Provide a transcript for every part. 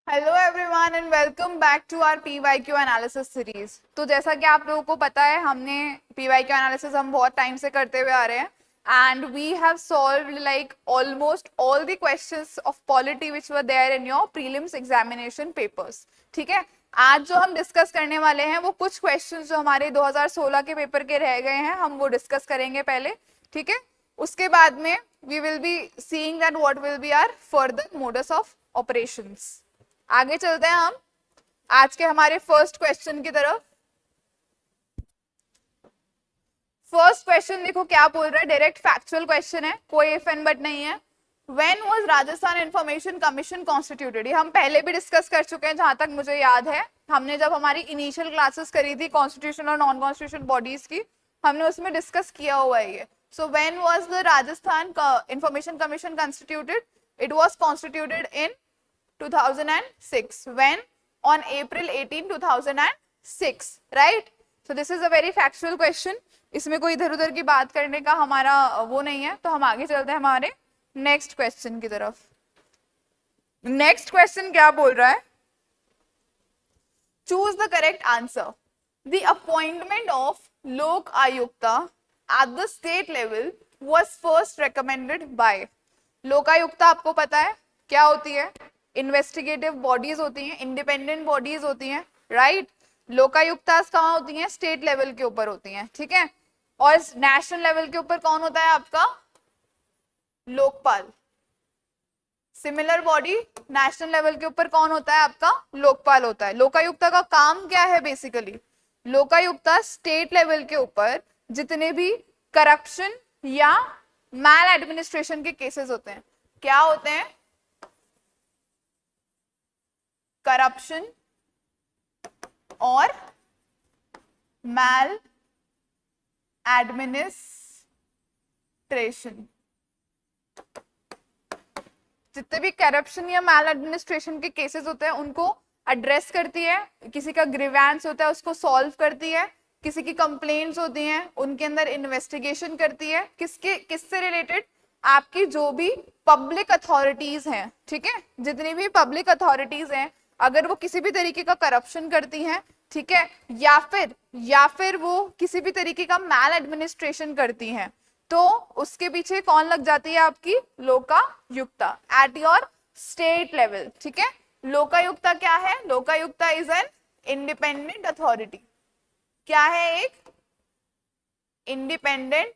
Hello everyone and welcome back to our PYQ analysis series. तो जैसा कि आप लोगों को पता है, हमने पीवाईक्यू एनालिसिस हम बहुत टाइम से करते हुए आ रहे हैं and we have solved like almost all the questions of polity which were there in your prelims examination papers. ठीक है, आज जो हम डिस्कस करने वाले हैं वो कुछ क्वेश्चंस जो हमारे 2016 के पेपर के रह गए हैं, हम वो डिस्कस करेंगे पहले। ठीक है, उसके बाद में we will be seeing that what will be our further modus of operations. आगे चलते हैं हम आज के हमारे फर्स्ट क्वेश्चन की तरफ। फर्स्ट क्वेश्चन देखो क्या बोल रहा है, डायरेक्ट फैक्चुअल क्वेश्चन है, कोई इफ एंड बट नहीं है। When was Rajasthan information commission constituted? ये हम पहले भी डिस्कस कर चुके हैं जहां तक मुझे याद है। हमने जब हमारी इनिशियल क्लासेस करी थी कॉन्स्टिट्यूशन और नॉन कॉन्स्टिट्यूशन बॉडीज की, हमने उसमें डिस्कस किया हुआ है ये। So when was the Rajasthan information commission constituted? It was constituted in 2006. When? On April 18, 2006. Right? So this is a very factual question. इसमें कोई इधर उधर की बात करने का हमारा वो नहीं है। तो हम आगे चलते हैं हमारे नेक्स्ट क्वेश्चन की तरफ। नेक्स्ट क्वेश्चन क्या बोल रहा है? Choose the correct answer. The appointment of Lokayukta at the state level was first recommended by। Lokayukta आपको पता है क्या होती है? इन्वेस्टिगेटिव बॉडीज होती हैं, इंडिपेंडेंट बॉडीज होती हैं, राइट। लोकायुक्तास कहाँ होती हैं? स्टेट लेवल के ऊपर होती हैं, ठीक है। और नेशनल लेवल के ऊपर कौन होता है आपका? Lokpal. Similar body national level के ऊपर कौन होता है आपका? लोकपाल होता है। लोकायुक्ता का काम क्या है बेसिकली? लोकायुक्ता स्टेट लेवल के ऊपर जितने भी करप्शन या मैल एडमिनिस्ट्रेशन के केसेस होते हैं, क्या होते हैं? करप्शन और मैल एडमिनिस्ट्रेशन, जितने भी करप्शन या मैल एडमिनिस्ट्रेशन के केसेस होते हैं उनको एड्रेस करती है। किसी का ग्रीवेंस होता है उसको सॉल्व करती है, किसी की कंप्लेंट्स होती हैं उनके अंदर इन्वेस्टिगेशन करती है। किससे रिलेटेड? आपकी जो भी पब्लिक अथॉरिटीज हैं, ठीक है, जितनी भी पब्लिक अथॉरिटीज हैं, अगर वो किसी भी तरीके का करप्शन करती हैं, ठीक है, या फिर वो किसी भी तरीके का मैल एडमिनिस्ट्रेशन करती हैं, तो उसके पीछे कौन लग जाती है? आपकी Lokayukta at your state level. ठीक है, लोकायुक्ता क्या है? Lokayukta is an independent authority. क्या है? एक इंडिपेंडेंट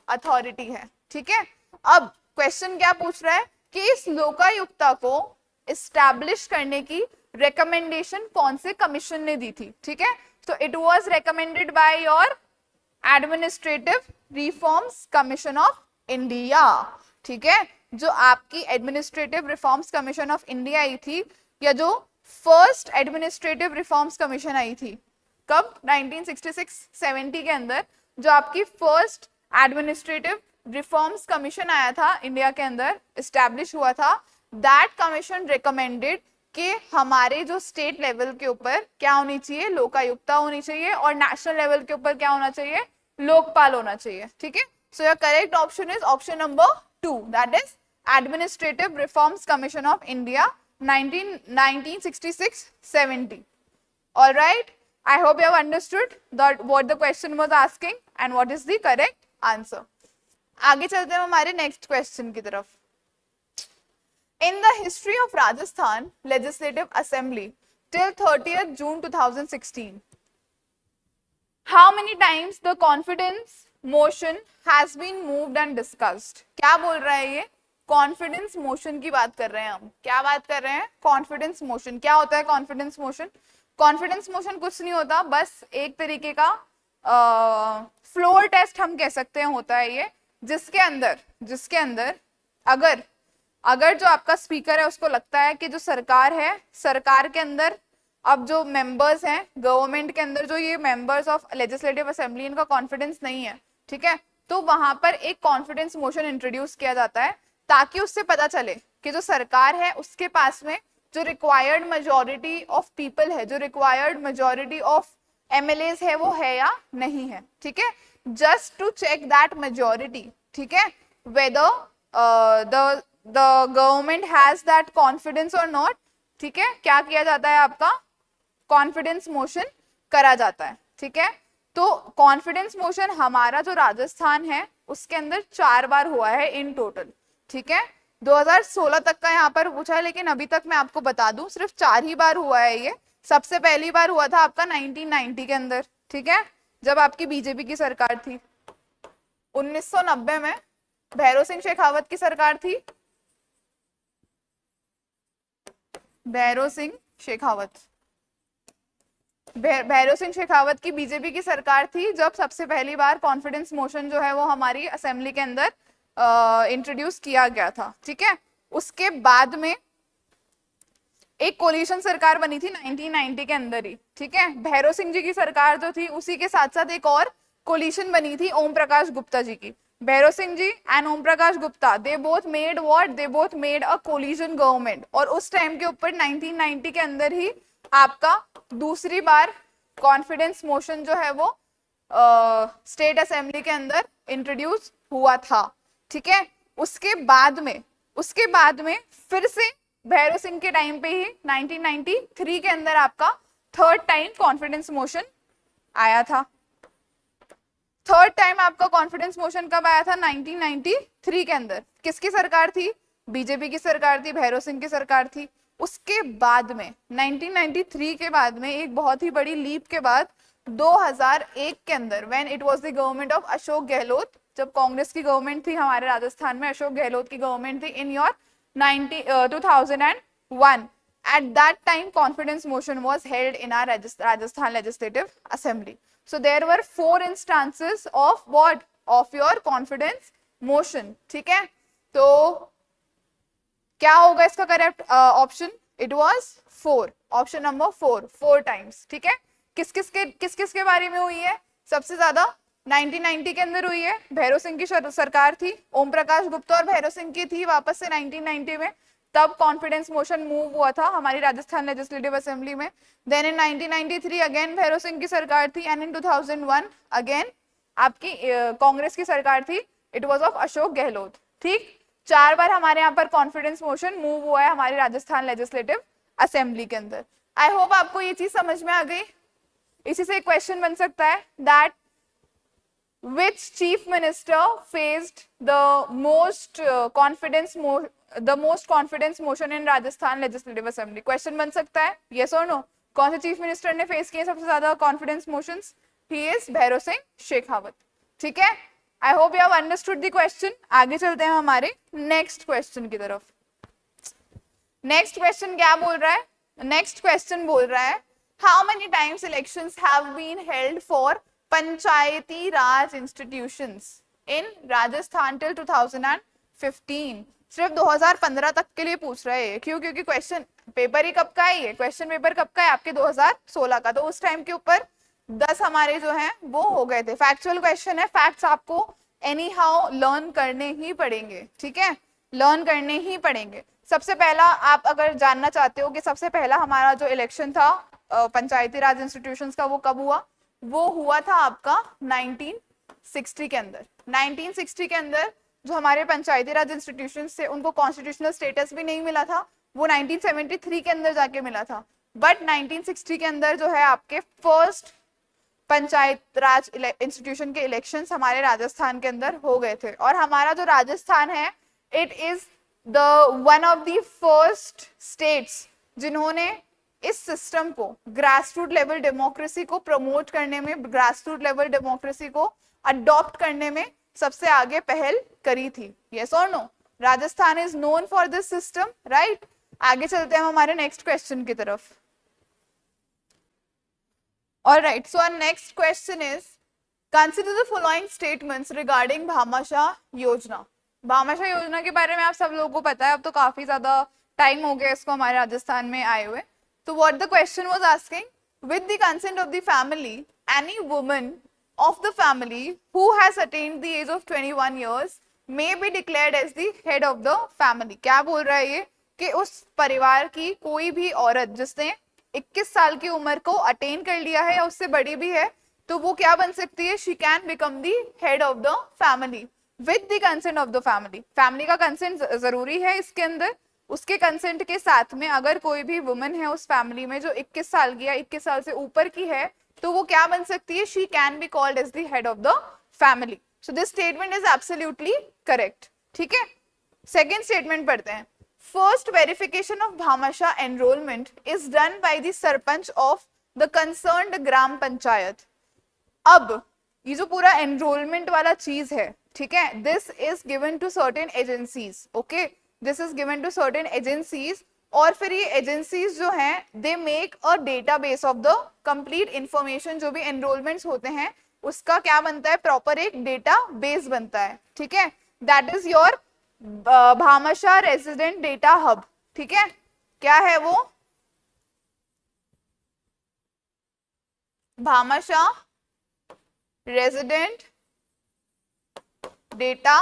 अथॉरिटी है, ठीक है। अब क्वेश्चन क्या पूछ रहा है कि इस लोकायुक्ता को एस्टैब्लिश करने की रिकमेंडेशन कौन से कमीशन ने दी थी? ठीक है, तो it was recommended by your administrative reforms commission of India. ठीक है, जो आपकी administrative reforms commission of India I थी, या जो फर्स्ट एडमिनिस्ट्रेटिव रिफॉर्म्स कमीशन आई थी कब? 1966-70 के अंदर जो आपकी फर्स्ट एडमिनिस्ट्रेटिव रिफॉर्म्स कमीशन आया था इंडिया के अंदर, एस्टैब्लिश हुआ था, दैट कमीशन रिकमेंडेड कि हमारे जो स्टेट लेवल के ऊपर क्या होनी चाहिए? लोकायुक्ता होनी चाहिए, और नेशनल लेवल के ऊपर क्या होना चाहिए? लोकपाल होना चाहिए। ठीक है, so your correct option is option number 2, that is administrative reforms commission of India 1966-70। All right, I hope you have understood that what the question was asking and what is the correct answer. आगे चलते हैं हमारे next question की तरफ। In the history of Rajasthan Legislative Assembly till 30th June 2016, how many times the confidence motion has been moved and discussed? क्या बोल रहा है ये? कॉन्फिडेंस मोशन की बात कर रहे हैं हम। क्या बात कर रहे हैं? Confidence motion. क्या होता है कॉन्फिडेंस मोशन? कॉन्फिडेंस मोशन कुछ नहीं होता, बस एक तरीके का फ्लोर टेस्ट हम कह सकते हैं होता है ये, जिसके अंदर अगर जो आपका स्पीकर है उसको लगता है कि जो सरकार है, सरकार के अंदर अब जो मेंबर्स हैं गवर्नमेंट के अंदर, जो ये मेंबर्स ऑफ लेजिस्लेटिव असेंबली, इनका कॉन्फिडेंस नहीं है, ठीक है, तो वहां पर एक कॉन्फिडेंस मोशन इंट्रोड्यूस किया जाता है ताकि उससे पता चले कि जो सरकार है उसके पास में जो रिक्वायर्ड मेजॉरिटी ऑफ पीपल है, जो रिक्वायर्ड मेजॉरिटी ऑफ एमएलएस है, वो है या नहीं है। ठीक है, just to check that majority, ठीक है, whether the government has that confidence or not, ठीक है, क्या किया जाता है, आपका कॉन्फिडेंस मोशन करा जाता है। ठीक है, तो कॉन्फिडेंस मोशन हमारा जो राजस्थान है उसके अंदर 4 बार हुआ है इन टोटल। ठीक है, 2016 तक का यहाँ पर पूछा है, लेकिन अभी तक मैं आपको बता दूं सिर्फ 4 ही बार हुआ है ये। सबसे पहली बार हुआ था आपका 1990 के अंदर। ठीक है, जब आपकी बीजेपी की सरकार थी। 1990 में भैरव सिंह शेखावत की सरकार थी, भैरव सिंह शेखावत, भैरव सिंह शेखावत की बीजेपी की सरकार थी, जब सबसे पहली बार कॉन्फिडेंस मोशन जो है वो हमारी असेंबली के अंदर इंट्रोड्यूस किया गया था। ठीक है, उसके बाद में एक कोलिशन सरकार बनी थी 1990 के अंदर ही। ठीक है, भैरव सिंह जी की सरकार जो थी उसी के साथ साथ एक और कोलिशन बनी थी ओम प्रकाश गुप्ता जी की। Bhairav Singh ji and Om Prakash Gupta, they both made what, they both made a coalition government. और उस टाइम के ऊपर 1990 के अंदर ही आपका दूसरी बार कॉन्फिडेंस मोशन जो है वो स्टेट असेंबली के अंदर इंट्रोड्यूस हुआ था। ठीक है, उसके बाद में फिर से भैरव सिंह के टाइम पे ही 1993 के अंदर आपका थर्ड टाइम कॉन्फिडेंस मोशन आया था। थर्ड टाइम आपका कॉन्फिडेंस मोशन कब आया था, 1993 के अंदर। किसकी सरकार थी, बीजेपी की सरकार थी, भैरव सिंह की सरकार थी। उसके बाद में 1993 के बाद में एक बहुत ही बड़ी लीप के बाद 2001 के अंदर, when it was the government of Ashok Gehlot, जब कांग्रेस की गवर्नमेंट थी हमारे राजस्थान में, अशोक गहलोत की गवर्नमेंट थी in your 2001, at that time confidence motion was held in our Rajasthan Legislative Assembly. So there were 4 instances of what, of your confidence motion. ठीक है, तो क्या होगा इसका correct option, it was 4, option number 4 times. ठीक है, किस किस के बारे में हुई है, सबसे ज्यादा 1990 के अंदर हुई है, भैरव सिंह की सरकार थी, ओम प्रकाश गुप्ता और भैरव सिंह की थी वापस से 1990 में, तब कॉन्फिडेंस मोशन मूव हुआ था हमारी राजस्थान लेजिस्लेटिव असेंबली में। Then in 1993 again Bhairav Singh की सरकार थी, एंड इन 2001 अगेन आपकी कांग्रेस की सरकार थी, it was of Ashok Gehlot. ठीक, 4 बार हमारे यहाँ पर कॉन्फिडेंस मोशन मूव हुआ है हमारी राजस्थान लेजिस्लेटिव असेंबली के अंदर। आई होप आपको ये चीज समझ में आ गई। इसी से एक क्वेश्चन बन सकता है that which chief minister faced the most confidence motion in Rajasthan Legislative Assembly? Question बन सकता है, yes or no? कौन से चीफ मिनिस्टर ने फेस किए सबसे ज्यादा confidence motions? He is Bhairav Singh Shekhawat. ठीक है, I hope you have understood the question. आगे चलते हैं हमारे नेक्स्ट क्वेश्चन की तरफ। नेक्स्ट क्वेश्चन क्या बोल रहा है, नेक्स्ट क्वेश्चन बोल रहा है how many times elections have been held for Panchayati Raj institutions in Rajasthan till 2015। सिर्फ 2015 तक के लिए पूछ रहे हैं, क्यों, क्योंकि क्वेश्चन पेपर ही कब का है, ये क्वेश्चन पेपर कब का है आपके 2016 का, तो उस टाइम के ऊपर 10 हमारे जो हैं वो हो गए थे। फैक्चुअल क्वेश्चन है, फैक्ट्स आपको एनी हाउ लर्न करने ही पड़ेंगे। ठीक है, लर्न करने ही पड़ेंगे। सबसे पहला आप अगर जानना चाहते हो कि सबसे पहला हमारा जो इलेक्शन था पंचायती राज इंस्टीट्यूशंस का, वो कब हुआ, वो हुआ था आपका 1960 के अंदर। 1960 के अंदर जो हमारे पंचायती राज इंस्टीट्यूशंस थे उनको कॉन्स्टिट्यूशनल स्टेटस भी नहीं मिला था, वो 1973 के अंदर जाके मिला था। बट 1960 के अंदर जो है आपके फर्स्ट पंचायत राज इंस्टीट्यूशन के इलेक्शंस हमारे राजस्थान के अंदर हो गए थे। और हमारा जो राजस्थान है, it is the one of the first states जिन्होंने इस सिस्टम को, ग्रासरूट लेवल डेमोक्रेसी को प्रमोट करने में, ग्रासरूट लेवल डेमोक्रेसी को अडॉप्ट करने में सबसे आगे पहल करी थी। यस और no? Rajasthan is known for this system, right? आगे चलते हैं हमारे नेक्स्ट क्वेश्चन की तरफ। Alright, so our next question is, consider the following statements regarding Bhamashah योजना। भामाशाह योजना के बारे में आप सब लोगों को पता है, अब तो काफी ज्यादा टाइम हो गया इसको हमारे राजस्थान में आए हुए। तो what the question was asking, with the consent of the family, any woman of the family who has attained the age of 21 years may be declared as the head of the family। क्या बोल रहा है ये कि उस परिवार की कोई भी औरत जिसने 21 साल की उम्र को अटेन कर लिया है या उससे बड़ी भी है, तो वो क्या बन सकती है, she can become the head of the family with the consent of the family. Family का कंसेंट जरूरी है इसके अंदर, उसके कंसेंट के साथ में अगर कोई भी वुमन है उस फैमिली में जो 21 साल की या 21 साल से ऊपर की है, तो वो क्या बन सकती है? She can be called as the head of the family. So this statement is absolutely correct. ठीक है, सेकेंड स्टेटमेंट पढ़ते हैं. First verification of Bhamashah enrolment is done by the sarpanch of the concerned Gram Panchayat. अब ये जो पूरा एनरोलमेंट वाला चीज है, ठीक है, this is given to certain agencies. Okay, this is given to certain agencies. और फिर ये एजेंसीज जो हैं they make a database of the complete information. जो भी एनरोलमेंट्स होते हैं उसका क्या बनता है? प्रॉपर एक डेटा बेस बनता है. ठीक है, that is your Bhamashah resident data hub. ठीक है, क्या है वो? भामाशाह रेजिडेंट डेटा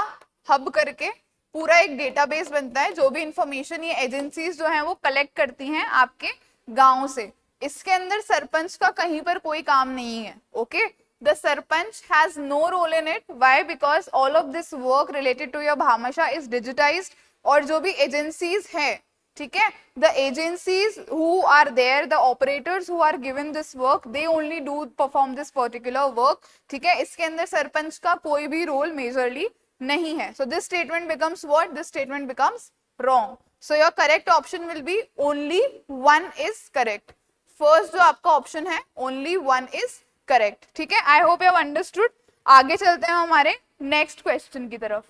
हब करके पूरा एक डेटाबेस बनता है. जो भी इंफॉर्मेशन ये एजेंसीज जो हैं वो कलेक्ट करती हैं आपके गांव से. इसके अंदर सरपंच का कहीं पर कोई काम नहीं है. Okay, the sarpanch has no role in it. Why? Because all of this work related to your bhamashah is digitized. और जो भी agencies हैं, ठीक है, the agencies who are there, the operators who are given this work, they only do perform this particular work. ठीक है, इसके अंदर सरपंच का कोई भी रोल मेजरली नहीं है. So this statement becomes what? This statement becomes wrong. So your correct option will be only one is correct. First जो आपका ऑप्शन है only one is करेक्ट. ठीक है, I hope you have understood. आगे चलते हैं हमारे नेक्स्ट क्वेश्चन की तरफ.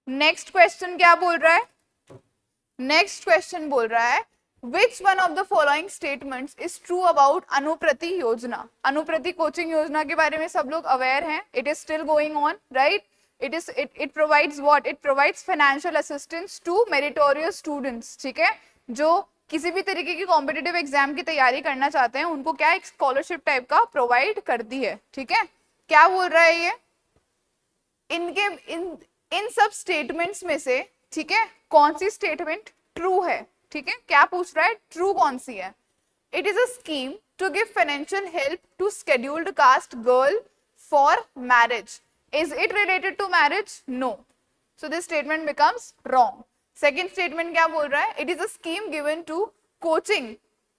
नेक्स्ट क्वेश्चन क्या बोल रहा है? नेक्स्ट क्वेश्चन बोल रहा है which one of the following statements is true about Anuprati योजना. अनुप्रति कोचिंग योजना के बारे में सब लोग अवेयर हैं. It is still going on, right? It provides what? It provides financial assistance to meritorious students. ठीक है, जो किसी भी तरीके की कॉम्पिटिटिव एग्जाम की तैयारी करना चाहते हैं उनको क्या एक स्कॉलरशिप टाइप का प्रोवाइड करती है. ठीक है, क्या बोल रहा है ये? इनके इन सब स्टेटमेंट्स में से, ठीक है, कौन सी स्टेटमेंट ट्रू है? ठीक है, क्या पूछ रहा है? ट्रू कौन सी है? It is a scheme to give financial help to scheduled caste girl for marriage. Is it related to marriage? No. So this statement becomes wrong. Second statement क्या बोल रहा है? It is a scheme given to coaching,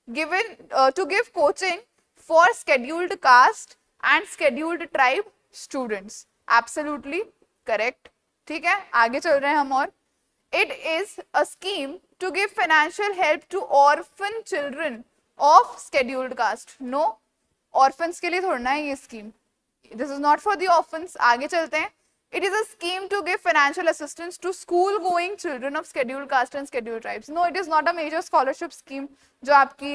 given to give coaching for scheduled caste and scheduled tribe students. Absolutely correct. ठीक है, आगे चल रहे हैं हम. और it is a scheme to give financial help to orphan children of scheduled caste. No, orphans के लिए थोड़ा है ये scheme. This is not for the orphans. आगे चलते हैं. It is a scheme to give financial assistance to school-going children of scheduled caste and scheduled tribes. No, it is not a major scholarship scheme. जो आपकी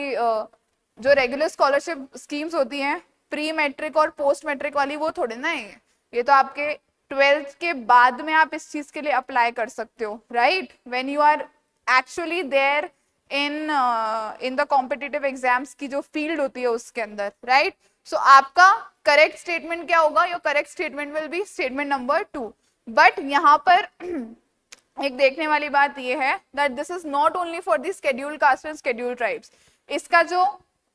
जो regular scholarship schemes होती हैं pre matric और post matric वाली, वो थोड़े ना है. ये तो आपके 12th के बाद में आप इस चीज के लिए अप्लाई कर सकते हो, right? When you are actually there in the competitive exams की जो फील्ड होती है उसके अंदर, राइट? सो आपका करेक्ट स्टेटमेंट क्या होगा? Your correct statement will be statement number 2. But यहाँ पर एक देखने वाली बात ये है that this is not only for the scheduled caste and scheduled tribes. इसका जो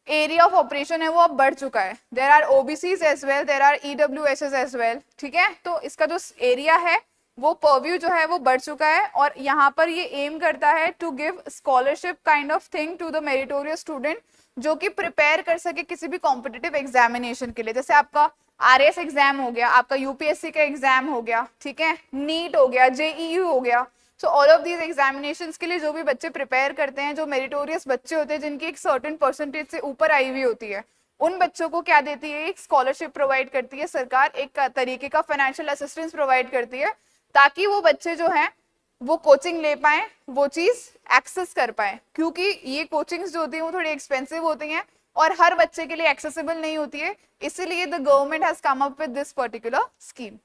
एरिया ऑफ ऑपरेशन है वो अब बढ़ चुका है. There are OBCs as well, there are ईडब्ल्यूएसएस एज वेल. ठीक है, तो इसका जो एरिया है वो परव्यू जो है वो बढ़ चुका है. और यहाँ पर ये एम करता है to give scholarship kind of thing to the meritorious student जो कि प्रिपेयर कर सके किसी भी कॉम्पिटिटिव एग्जामिनेशन के लिए. जैसे आपका आरएस एग्जाम हो गया, आपका यूपीएससी का एग्जाम हो गया, ठीक है, नीट हो गया, जेईयू हो गया. So all of these examinations के लिए जो भी बच्चे प्रिपेयर करते हैं, जो मेरिटोरियस बच्चे होते हैं जिनकी एक सर्टेन परसेंटेज से ऊपर आई हुई होती है, उन बच्चों को क्या देती है? एक स्कॉलरशिप प्रोवाइड करती है सरकार. एक तरीके का फाइनेंशियल असिस्टेंस प्रोवाइड करती है ताकि वो बच्चे जो हैं वो कोचिंग ले पाए, वो चीज एक्सेस कर पाए. क्योंकि ये कोचिंग्स जो होती हैं वो थोड़ी एक्सपेंसिव होती हैं और हर बच्चे के लिए एक्सेसिबल नहीं होती है. इसीलिए the government has come up with this particular scheme.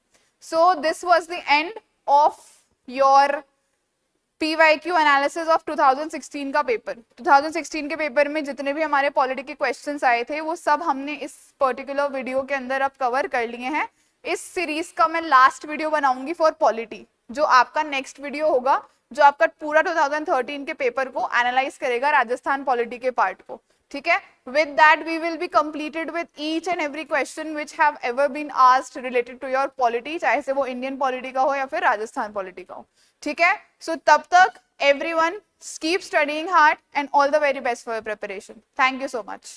So this was the end of your PYQ analysis of 2016 का पेपर. 2016 के पेपर में जितने भी हमारे पॉलिटी के क्वेश्चंस आए थे वो सब हमने इस पर्टिकुलर वीडियो के अंदर अब कवर कर लिए हैं. इस सीरीज का मैं लास्ट वीडियो बनाऊंगी फॉर पॉलिटी, जो आपका नेक्स्ट वीडियो होगा, जो आपका पूरा 2013 के पेपर को एनालाइज करेगा, राजस्थान पॉलिटी के पार्ट को. ठीक है, with that we will be completed with each and every question which have ever been asked related to your polity, चाहे से वो इंडियन पॉलिटी का हो या फिर राजस्थान पॉलिटी का हो, ठीक है। सो तब तक everyone keep studying hard and all the very best for your preparation. Thank you so much.